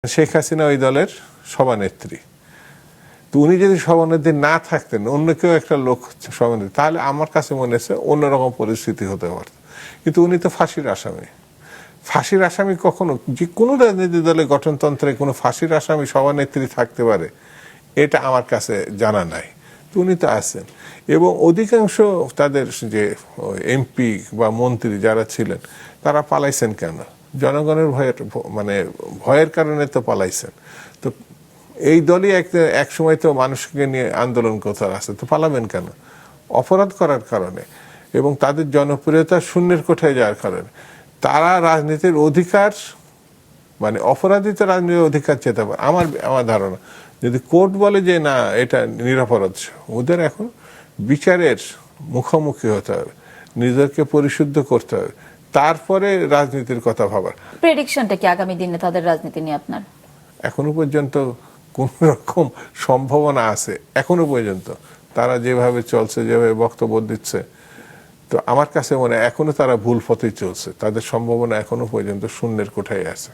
শেখ হাসিনা ওই দলের সভানেত্রী। তো উনি যদি সভানেত্রী না থাকতেন, অন্য কেউ একটা লোক সভানেত্রী, তাহলে আমার কাছে মনে হচ্ছে অন্যরকম পরিস্থিতি হতে পারত। কিন্তু উনি তো ফাঁসির আসামি। ফাঁসির আসামি কখনো যে কোনো রাজনীতি দলে গঠনতন্ত্রে কোনো ফাঁসির আসামি সভানেত্রী থাকতে পারে এটা আমার কাছে জানা নাই। তো উনি তো আছেন, এবং অধিকাংশ তাদের যে এমপি বা মন্ত্রী যারা ছিলেন তারা পালাইছেন কেন? জনগণের ভয়ের কারণে তো পালাইছেন। তো এই দলই এক সময় তো মানুষকে নিয়ে আন্দোলন করতে আসে, তো পালাবেন কেন? অপরাধ করার কারণে এবং তাদের জনপ্রিয়তা শূন্যের কোঠায় যাওয়ার কারণে। তারা রাজনীতির অধিকার, অপরাধী তো রাজনীতির অধিকার চেতে পারে। আমার ধারণা যদি কোর্ট বলে যে না এটা নিরপরাধ, ওদের এখন বিচারের মুখোমুখি হতে হবে, নিজেকে পরিশুদ্ধ করতে হবে, তারপরে রাজনীতির কথা ভাবার। প্রেডিকশনটা কি আগামী দিনে তাদের রাজনীতি নিয়ে আপনার? এখনো পর্যন্ত কোন রকম সম্ভাবনা আছে? এখনো পর্যন্ত তারা যেভাবে চলছে, যেভাবে বক্তব্য দিচ্ছে, তো আমার কাছে মনে হয় এখনো তারা ভুল পথেই চলছে। তাদের সম্ভাবনা এখনো পর্যন্ত শূন্যের কোঠায় আছে।